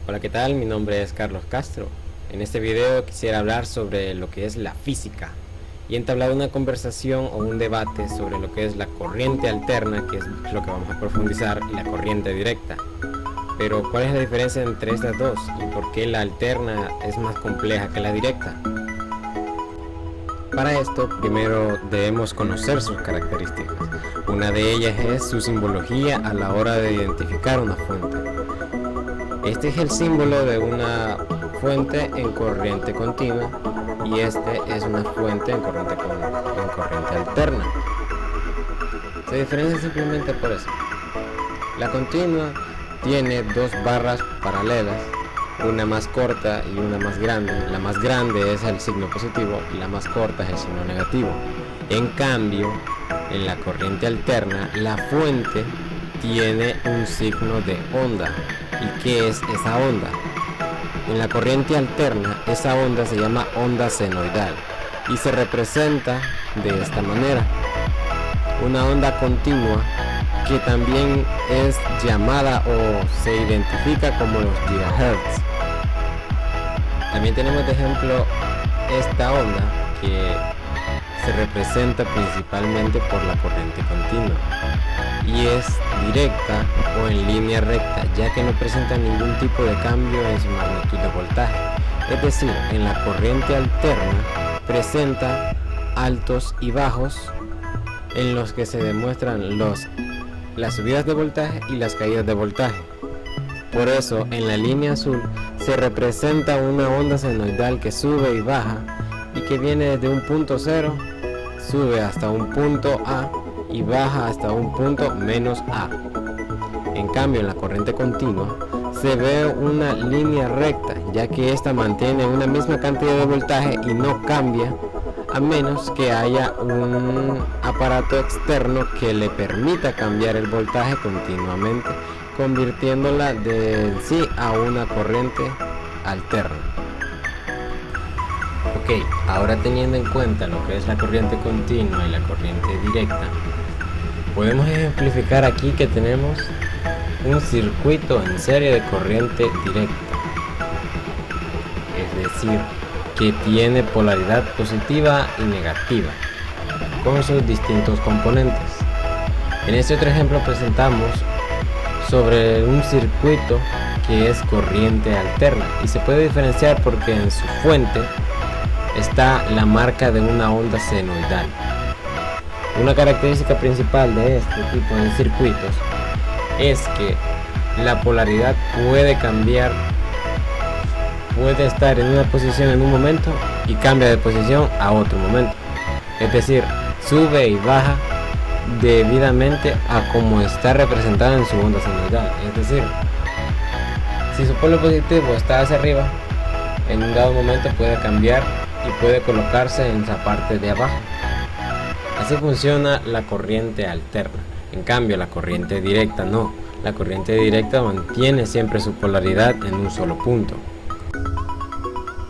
Hola, ¿qué tal? Mi nombre es Carlos Castro. En este video quisiera hablar sobre lo que es la física y entablar una conversación o un debate sobre lo que es la corriente alterna, que es lo que vamos a profundizar, y la corriente directa. Pero ¿cuál es la diferencia entre estas dos y por qué la alterna es más compleja que la directa? Para esto, primero debemos conocer sus características. Una de ellas es su simbología a la hora de identificar una fuente. Este es el símbolo de una fuente en corriente continua y este es una fuente en corriente alterna. Se diferencia simplemente por eso. La continua tiene dos barras paralelas, una más corta y una más grande. La más grande es el signo positivo y la más corta es el signo negativo. En cambio, en la corriente alterna, la fuente tiene un signo de onda. ¿Y qué es esa onda? En la corriente alterna, esa onda se llama onda senoidal y se representa de esta manera. Una onda continua que también es llamada o se identifica como los gigahertz. También tenemos de ejemplo esta onda que se representa principalmente por la corriente continua y es directa o en línea recta, ya que no presenta ningún tipo de cambio en su magnitud de voltaje. Es decir, en la corriente alterna presenta altos y bajos en los que se demuestran las subidas de voltaje y las caídas de voltaje. Por eso, en la línea azul se representa una onda senoidal que sube y baja y que viene desde un punto cero, sube hasta un punto A y baja hasta un punto menos A. En cambio, en la corriente continua se ve una línea recta, ya que esta mantiene una misma cantidad de voltaje y no cambia a menos que haya un aparato externo que le permita cambiar el voltaje continuamente, convirtiéndola de sí a una corriente alterna. Ok, ahora teniendo en cuenta lo que es la corriente continua y la corriente directa, podemos ejemplificar aquí que tenemos un circuito en serie de corriente directa, es decir, que tiene polaridad positiva y negativa con sus distintos componentes. En este otro ejemplo presentamos sobre un circuito que es corriente alterna y se puede diferenciar porque en su fuente está la marca de una onda senoidal. Una característica principal de este tipo de circuitos es que la polaridad puede cambiar, puede estar en una posición en un momento y cambia de posición a otro momento, es decir, sube y baja debidamente a como está representada en su onda senoidal. Es decir, si su polo positivo está hacia arriba, en un dado momento puede cambiar y puede colocarse en esa parte de abajo. Así funciona la corriente alterna. En cambio, la corriente directa no. La corriente directa mantiene siempre su polaridad en un solo punto.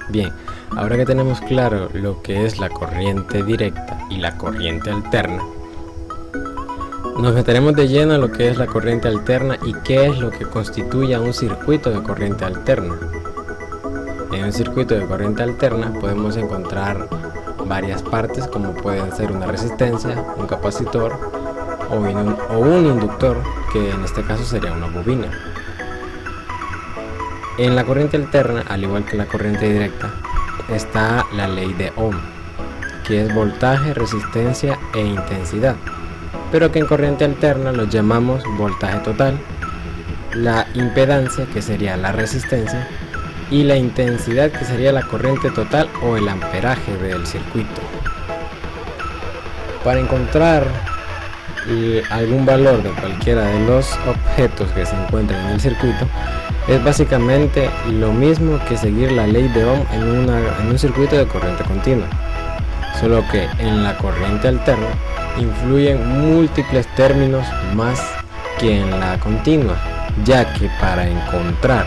Bien, ahora que tenemos claro lo que es la corriente directa y la corriente alterna, nos meteremos de lleno a lo que es la corriente alterna y qué es lo que constituye a un circuito de corriente alterna. En un circuito de corriente alterna podemos encontrar varias partes, como pueden ser una resistencia, un capacitor o un inductor, que en este caso sería una bobina. En la corriente alterna, al igual que la corriente directa, está la ley de Ohm, que es voltaje, resistencia e intensidad, pero que en corriente alterna lo llamamos voltaje total, la impedancia, que sería la resistencia, y la intensidad, que sería la corriente total o el amperaje del circuito. Para encontrar algún valor de cualquiera de los objetos que se encuentran en el circuito, es básicamente lo mismo que seguir la ley de Ohm en un circuito de corriente continua, solo que en la corriente alterna influyen múltiples términos más que en la continua, ya que para encontrar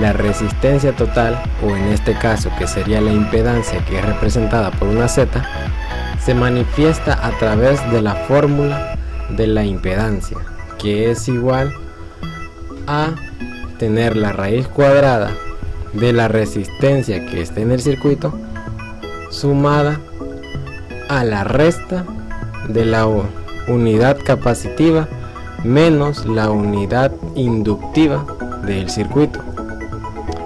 la resistencia total, o en este caso que sería la impedancia, que es representada por una Z, se manifiesta a través de la fórmula de la impedancia, que es igual a tener la raíz cuadrada de la resistencia que está en el circuito sumada a la resta de la unidad capacitiva menos la unidad inductiva del circuito.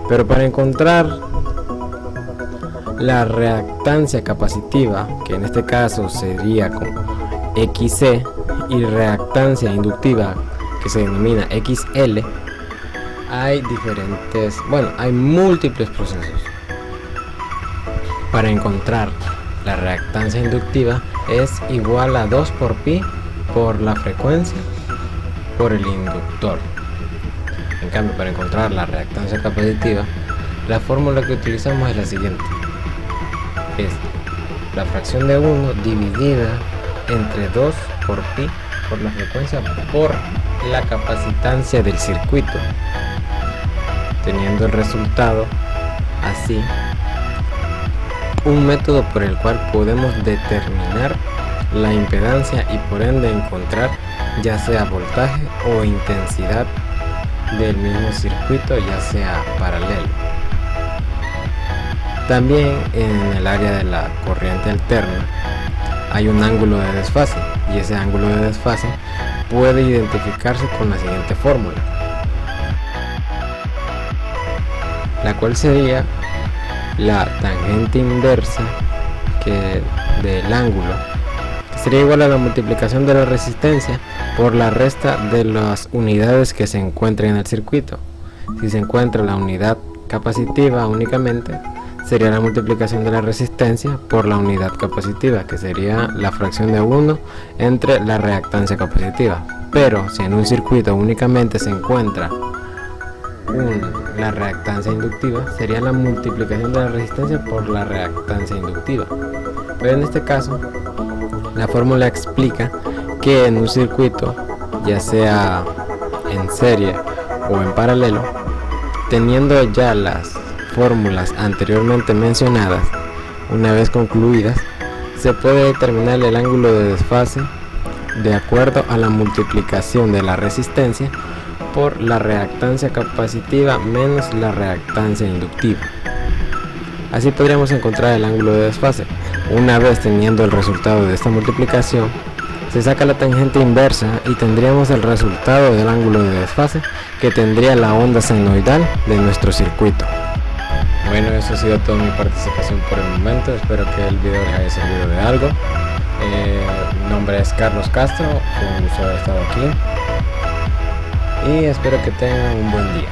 Pero para encontrar la reactancia capacitiva, que en este caso sería con XC, y reactancia inductiva, que se denomina XL, hay múltiples procesos. Para encontrar la reactancia inductiva es igual a 2 por pi por la frecuencia por el inductor. En cambio, para encontrar la reactancia capacitiva, la fórmula que utilizamos es la siguiente: es la fracción de 1 dividida entre 2 por pi por la frecuencia por la capacitancia del circuito, teniendo el resultado así un método por el cual podemos determinar la impedancia y por ende encontrar ya sea voltaje o intensidad del mismo circuito, ya sea paralelo. También en el área de la corriente alterna hay un ángulo de desfase, y ese ángulo de desfase puede identificarse con la siguiente fórmula, la cual sería la tangente inversa del ángulo, que sería igual a la multiplicación de la resistencia por la resta de las unidades que se encuentran en el circuito. Si se encuentra la unidad capacitiva únicamente, sería la multiplicación de la resistencia por la unidad capacitiva, que sería la fracción de 1 entre la reactancia capacitiva. Pero si en un circuito únicamente se encuentra la reactancia inductiva, sería la multiplicación de la resistencia por la reactancia inductiva. Pero en este caso, la fórmula explica que en un circuito, ya sea en serie o en paralelo, teniendo ya las fórmulas anteriormente mencionadas, una vez concluidas, se puede determinar el ángulo de desfase de acuerdo a la multiplicación de la resistencia por la reactancia capacitiva menos la reactancia inductiva. Así podríamos encontrar el ángulo de desfase. Una vez teniendo el resultado de esta multiplicación, se saca la tangente inversa y tendríamos el resultado del ángulo de desfase, que tendría la onda senoidal de nuestro circuito. Bueno, eso ha sido toda mi participación por el momento. Espero que el video les haya servido de algo. Mi nombre es Carlos Castro, fue un gusto haber estado aquí y espero que tengan un buen día.